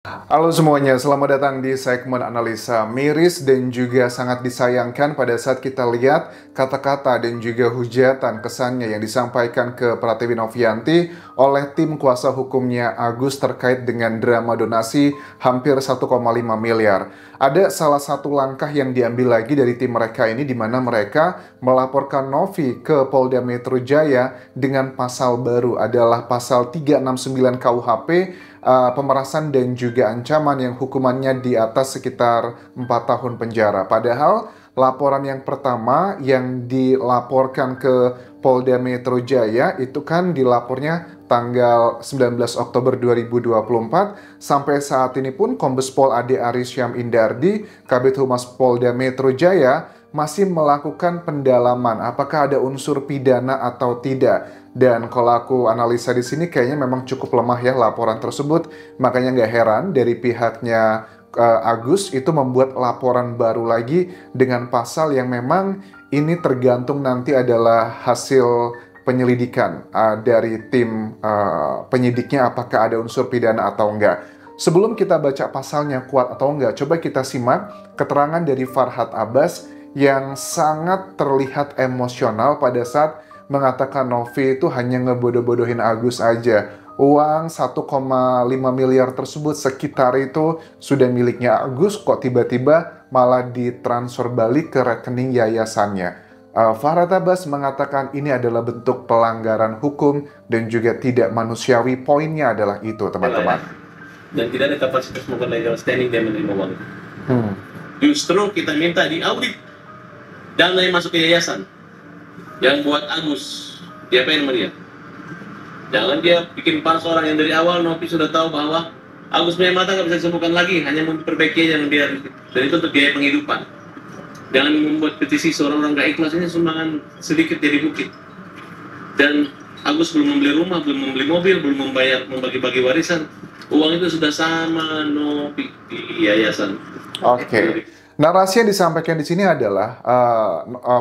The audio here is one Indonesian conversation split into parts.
Halo semuanya, selamat datang di segmen analisa miris dan juga sangat disayangkan pada saat kita lihat kata-kata dan juga hujatan kesannya yang disampaikan ke Pratiwi Novianti oleh tim kuasa hukumnya Agus terkait dengan drama donasi hampir 1,5 miliar. Ada salah satu langkah yang diambil lagi dari tim mereka ini di mana mereka melaporkan Novi ke Polda Metro Jaya dengan pasal baru adalah pasal 369 KUHP, pemerasan dan juga ancaman yang hukumannya di atas sekitar 4 tahun penjara. Padahal laporan yang pertama yang dilaporkan ke Polda Metro Jaya itu kan dilapornya tanggal 19 Oktober 2024. Sampai saat ini pun Kombes Pol Ade Aris Syam Indardi, Kabid Humas Polda Metro Jaya masih melakukan pendalaman apakah ada unsur pidana atau tidak. Dan kalau aku analisa di sini kayaknya memang cukup lemah ya laporan tersebut. Makanya nggak heran dari pihaknya Agus itu membuat laporan baru lagi dengan pasal yang memang ini tergantung nanti adalah hasil penyelidikan dari tim penyidiknya apakah ada unsur pidana atau enggak. Sebelum kita baca pasalnya kuat atau enggak, coba kita simak keterangan dari Farhad Abbas yang sangat terlihat emosional pada saat mengatakan Novi itu hanya ngebodoh-bodohin Agus aja. Uang 1,5 miliar tersebut sekitar itu sudah miliknya Agus, kok tiba-tiba malah ditransfer balik ke rekening yayasannya. Farhad Abbas mengatakan ini adalah bentuk pelanggaran hukum dan juga tidak manusiawi. Poinnya adalah itu, teman-teman. Dan tidak ada kapasitas melakukan legal standing dia menerima uang. Justru kita minta diaudit dana yang masuk ke yayasan yang buat Agus diapain sama dia. Jangan dia bikin palsu orang yang dari awal Novi sudah tahu bahwa Agus punya mata nggak bisa disembuhkan lagi, hanya memperbaiki yang dia, dan itu untuk biaya penghidupan. Jangan membuat petisi seorang orang gak ikhlas, ini sumbangan sedikit jadi bukit. Dan Agus belum membeli rumah, belum membeli mobil, belum membayar membagi-bagi warisan. Uang itu sudah sama Novi di yayasan. Oke. Narasi yang disampaikan di sini adalah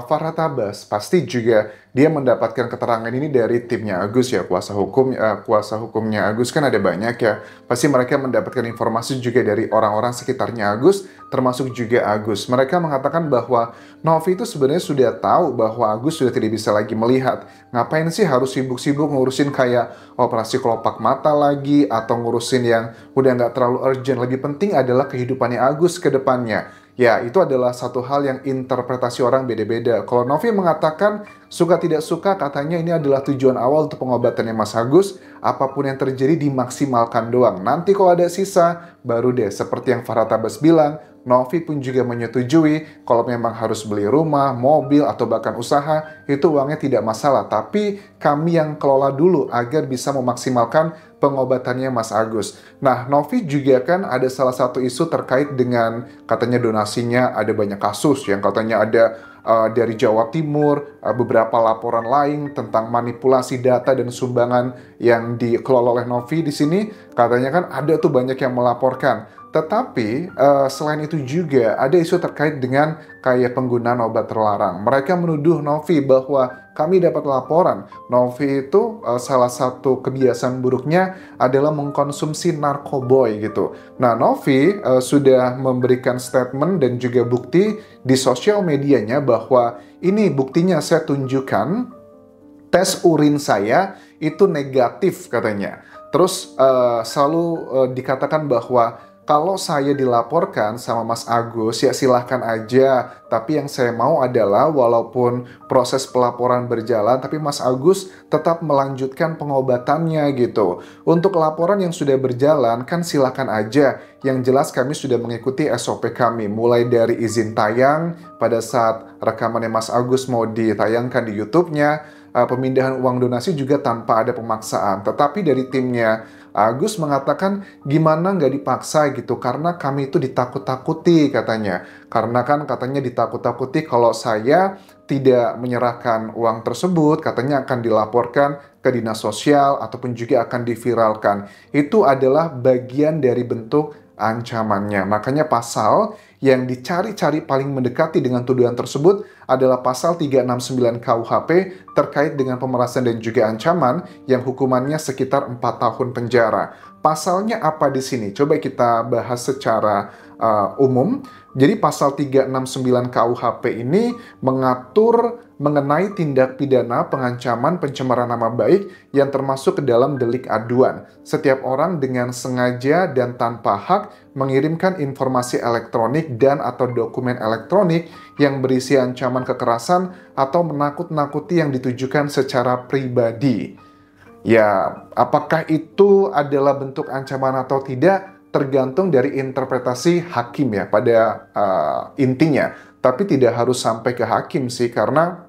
Farhad Abbas pasti juga dia mendapatkan keterangan ini dari timnya Agus ya, kuasa hukumnya Agus kan ada banyak ya. Pasti mereka mendapatkan informasi juga dari orang-orang sekitarnya Agus, termasuk juga Agus. Mereka mengatakan bahwa Novi itu sebenarnya sudah tahu bahwa Agus sudah tidak bisa lagi melihat. Ngapain sih harus sibuk-sibuk ngurusin kayak operasi kelopak mata lagi atau ngurusin yang udah nggak terlalu urgent. Lebih penting adalah kehidupannya Agus ke depannya. Ya, itu adalah satu hal yang interpretasi orang beda-beda. Kalau Novi mengatakan suka tidak suka, katanya ini adalah tujuan awal untuk pengobatannya Mas Agus. Apapun yang terjadi dimaksimalkan doang. Nanti kalau ada sisa, baru deh. Seperti yang Farhad Abbas bilang, Novi pun juga menyetujui kalau memang harus beli rumah, mobil, atau bahkan usaha, itu uangnya tidak masalah. Tapi kami yang kelola dulu agar bisa memaksimalkan pengobatannya Mas Agus. Nah, Novi juga kan ada salah satu isu terkait dengan katanya donasinya ada banyak kasus yang katanya ada dari Jawa Timur, beberapa laporan lain tentang manipulasi data dan sumbangan yang dikelola oleh Novi di sini. Katanya kan ada tuh banyak yang melaporkan. Tetapi selain itu juga ada isu terkait dengan kayak penggunaan obat terlarang. Mereka menuduh Novi bahwa kami dapat laporan Novi itu salah satu kebiasaan buruknya adalah mengkonsumsi narkoboy gitu. Nah, Novi sudah memberikan statement dan juga bukti di sosial medianya bahwa ini buktinya saya tunjukkan tes urin saya itu negatif katanya. Terus selalu dikatakan bahwa kalau saya dilaporkan sama Mas Agus, ya silahkan aja. Tapi yang saya mau adalah walaupun proses pelaporan berjalan, tapi Mas Agus tetap melanjutkan pengobatannya gitu. Untuk laporan yang sudah berjalan, kan silahkan aja. Yang jelas kami sudah mengikuti SOP kami. Mulai dari izin tayang pada saat rekamannya Mas Agus mau ditayangkan di YouTube-nya, pemindahan uang donasi juga tanpa ada pemaksaan. Tetapi dari timnya Agus mengatakan gimana nggak dipaksa gitu, karena kami itu ditakut-takuti katanya. Karena kan katanya ditakut-takuti kalau saya tidak menyerahkan uang tersebut, katanya akan dilaporkan ke dinas sosial ataupun juga akan diviralkan. Itu adalah bagian dari bentuk ancamannya. Makanya pasal yang dicari-cari paling mendekati dengan tuduhan tersebut adalah pasal 369 KUHP terkait dengan pemerasan dan juga ancaman yang hukumannya sekitar 4 tahun penjara. Pasalnya apa di sini? Coba kita bahas secara umum. Jadi pasal 369 KUHP ini mengatur mengenai tindak pidana pengancaman pencemaran nama baik yang termasuk ke dalam delik aduan. Setiap orang dengan sengaja dan tanpa hak mengirimkan informasi elektronik dan atau dokumen elektronik yang berisi ancaman kekerasan atau menakut-nakuti yang ditujukan secara pribadi. Ya, apakah itu adalah bentuk ancaman atau tidak? Tergantung dari interpretasi hakim ya pada intinya. Tapi tidak harus sampai ke hakim sih, karena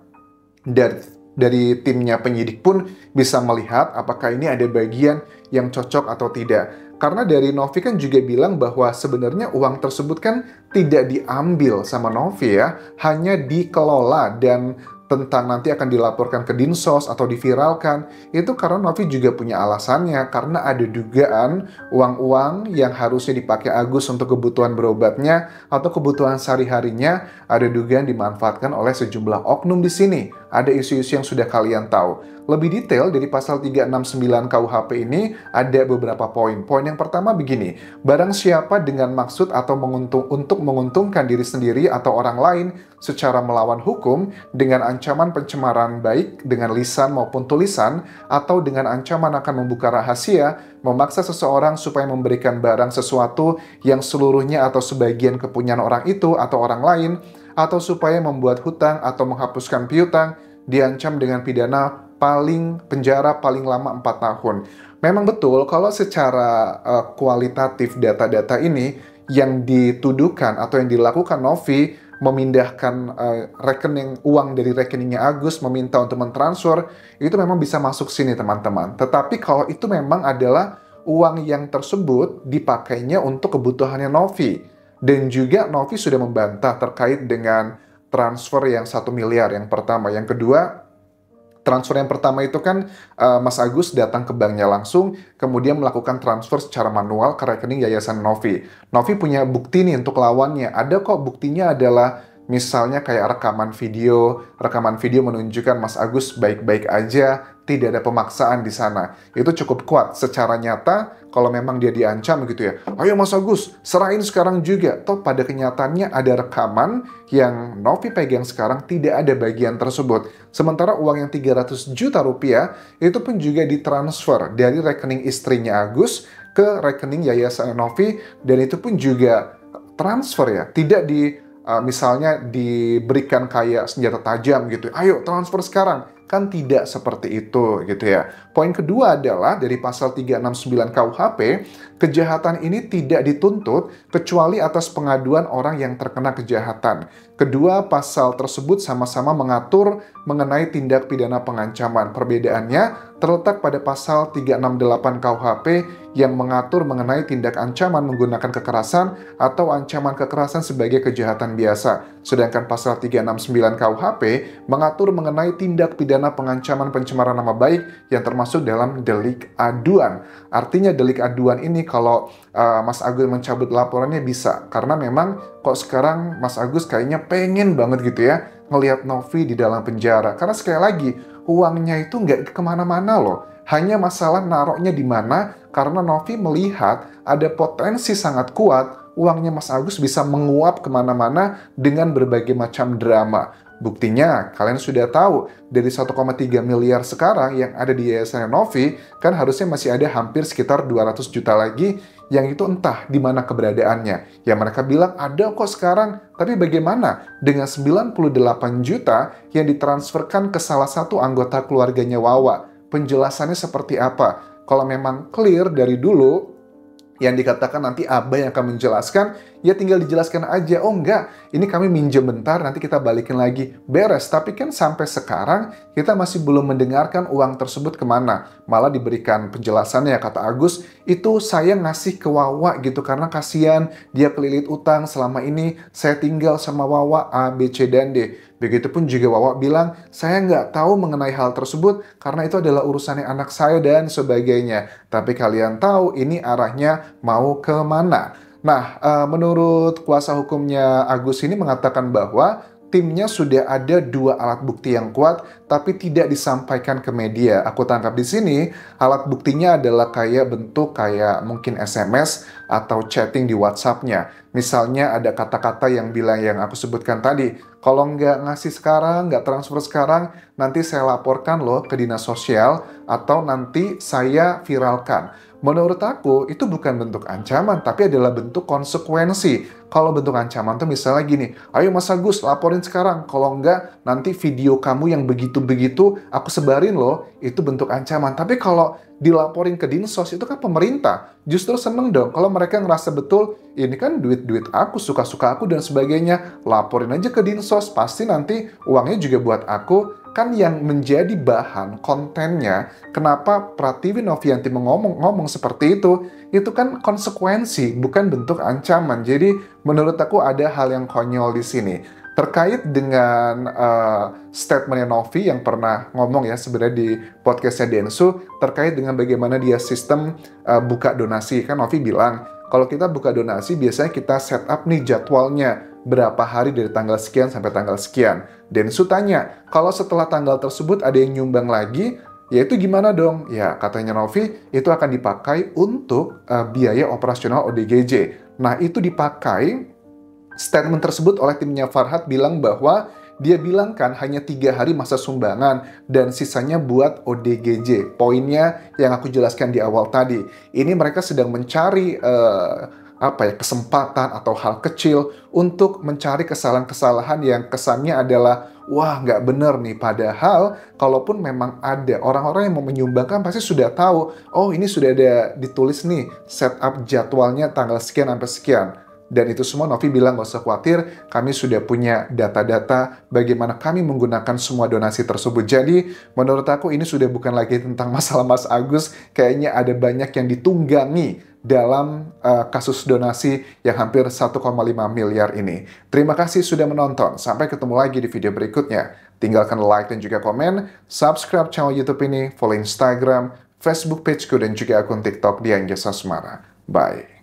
dari timnya penyidik pun bisa melihat apakah ini ada bagian yang cocok atau tidak. Karena dari Novi kan juga bilang bahwa sebenarnya uang tersebut kan tidak diambil sama Novi ya, hanya dikelola dan tentang nanti akan dilaporkan ke Dinsos atau diviralkan, itu karena Novi juga punya alasannya, karena ada dugaan uang-uang yang harusnya dipakai Agus untuk kebutuhan berobatnya atau kebutuhan sehari-harinya, ada dugaan dimanfaatkan oleh sejumlah oknum di sini. Ada isu-isu yang sudah kalian tahu. Lebih detail dari pasal 369 KUHP ini ada beberapa poin. Poin yang pertama begini, barang siapa dengan maksud atau untuk menguntungkan diri sendiri atau orang lain secara melawan hukum dengan ancaman pencemaran baik dengan lisan maupun tulisan atau dengan ancaman akan membuka rahasia, memaksa seseorang supaya memberikan barang sesuatu yang seluruhnya atau sebagian kepunyaan orang itu atau orang lain, atau supaya membuat hutang atau menghapuskan piutang, diancam dengan pidana penjara paling lama 4 tahun. Memang betul kalau secara kualitatif data-data ini yang dituduhkan atau yang dilakukan Novi memindahkan rekening uang dari rekeningnya Agus, meminta untuk mentransfer, itu memang bisa masuk sini teman-teman. Tetapi kalau itu memang adalah uang yang tersebut dipakainya untuk kebutuhannya Novi, dan juga Novi sudah membantah terkait dengan transfer yang 1 miliar yang pertama. Yang kedua, transfer yang pertama itu kan Mas Agus datang ke banknya langsung, kemudian melakukan transfer secara manual ke rekening Yayasan Novi. Novi punya bukti nih untuk lawannya. Ada kok buktinya, adalah misalnya kayak rekaman video menunjukkan Mas Agus baik-baik aja, tidak ada pemaksaan di sana. Itu cukup kuat secara nyata kalau memang dia diancam gitu ya. Ayo Mas Agus, serahin sekarang juga. Toh pada kenyataannya ada rekaman yang Novi pegang sekarang tidak ada bagian tersebut. Sementara uang yang 300 juta rupiah itu pun juga ditransfer dari rekening istrinya Agus ke rekening Yayasan Novi, dan itu pun juga transfer ya, tidak misalnya diberikan kayak senjata tajam gitu, ayo transfer sekarang, kan tidak seperti itu gitu ya. Poin kedua adalah dari pasal 369 KUHP, kejahatan ini tidak dituntut kecuali atas pengaduan orang yang terkena kejahatan. Kedua pasal tersebut sama-sama mengatur mengenai tindak pidana pengancaman. Perbedaannya terletak pada pasal 368 KUHP yang mengatur mengenai tindak ancaman menggunakan kekerasan atau ancaman kekerasan sebagai kejahatan biasa. Sedangkan pasal 369 KUHP mengatur mengenai tindak pidana pengancaman pencemaran nama baik yang termasuk dalam delik aduan. Artinya delik aduan ini kalau Mas Agus mencabut laporannya bisa, karena memang kok sekarang Mas Agus kayaknya pengen banget gitu ya ngelihat Novi di dalam penjara. Karena sekali lagi, uangnya itu nggak kemana-mana loh. Hanya masalah naroknya di mana, karena Novi melihat ada potensi sangat kuat uangnya Mas Agus bisa menguap kemana-mana dengan berbagai macam drama. Buktinya, kalian sudah tahu, dari 1,3 miliar sekarang yang ada di Yayasan Novi, kan harusnya masih ada hampir sekitar 200 juta lagi yang itu entah di mana keberadaannya. Ya mereka bilang ada kok sekarang, tapi bagaimana dengan 98 juta yang ditransferkan ke salah satu anggota keluarganya Wawa? Penjelasannya seperti apa? Kalau memang clear dari dulu, yang dikatakan nanti Abah yang akan menjelaskan, ya tinggal dijelaskan aja. Oh enggak, ini kami minjem bentar, nanti kita balikin lagi. Beres, tapi kan sampai sekarang kita masih belum mendengarkan uang tersebut kemana. Malah diberikan penjelasannya, kata Agus, itu saya ngasih ke Wawa gitu, karena kasihan dia kelilit utang selama ini, saya tinggal sama Wawa A, B, C, dan D. Begitupun juga Wawa bilang, saya nggak tahu mengenai hal tersebut karena itu adalah urusannya anak saya dan sebagainya. Tapi kalian tahu ini arahnya mau kemana. Nah, menurut kuasa hukumnya Agus ini mengatakan bahwa timnya sudah ada 2 alat bukti yang kuat, tapi tidak disampaikan ke media. Aku tangkap di sini, alat buktinya adalah kayak bentuk kayak mungkin SMS atau chatting di WhatsApp-nya. Misalnya ada kata-kata yang bilang yang aku sebutkan tadi, kalau nggak ngasih sekarang, nggak transfer sekarang, nanti saya laporkan loh ke dinas sosial atau nanti saya viralkan. Menurut aku, itu bukan bentuk ancaman, tapi adalah bentuk konsekuensi. Kalau bentuk ancaman tuh misalnya gini, ayo Mas Agus, laporin sekarang. Kalau enggak, nanti video kamu yang begitu-begitu, aku sebarin loh. Itu bentuk ancaman. Tapi kalau dilaporin ke Dinsos, itu kan pemerintah. Justru seneng dong, kalau mereka ngerasa betul, ini kan duit-duit aku, suka-suka aku, dan sebagainya. Laporin aja ke Dinsos, pasti nanti uangnya juga buat aku. Kan yang menjadi bahan kontennya, kenapa Pratiwi Novianti ngomong seperti itu kan konsekuensi, bukan bentuk ancaman. Jadi menurut aku ada hal yang konyol di sini. Terkait dengan statementnya Novi yang pernah ngomong ya sebenarnya di podcastnya Densu, terkait dengan bagaimana dia sistem buka donasi. Kan Novi bilang, kalau kita buka donasi biasanya kita set up nih jadwalnya, berapa hari dari tanggal sekian sampai tanggal sekian. Densu tanya, kalau setelah tanggal tersebut ada yang nyumbang lagi, ya itu gimana dong? Ya katanya Novi, itu akan dipakai untuk biaya operasional ODGJ. Nah itu dipakai, statement tersebut oleh timnya Farhad bilang bahwa dia bilang kan hanya 3 hari masa sumbangan dan sisanya buat ODGJ. Poinnya yang aku jelaskan di awal tadi. Ini mereka sedang mencari kesempatan atau hal kecil untuk mencari kesalahan-kesalahan yang kesannya adalah wah nggak bener nih. Padahal kalaupun memang ada orang-orang yang mau menyumbangkan pasti sudah tahu, oh ini sudah ada ditulis nih setup jadwalnya tanggal sekian sampai sekian. Dan itu semua Novi bilang gak usah khawatir, kami sudah punya data-data bagaimana kami menggunakan semua donasi tersebut. Jadi menurut aku ini sudah bukan lagi tentang masalah Mas Agus, kayaknya ada banyak yang ditunggangi dalam kasus donasi yang hampir 1,5 miliar ini. Terima kasih sudah menonton, sampai ketemu lagi di video berikutnya. Tinggalkan like dan juga komen, subscribe channel YouTube ini, follow Instagram, Facebook pageku dan juga akun TikTok di Anggesa Semara. Bye.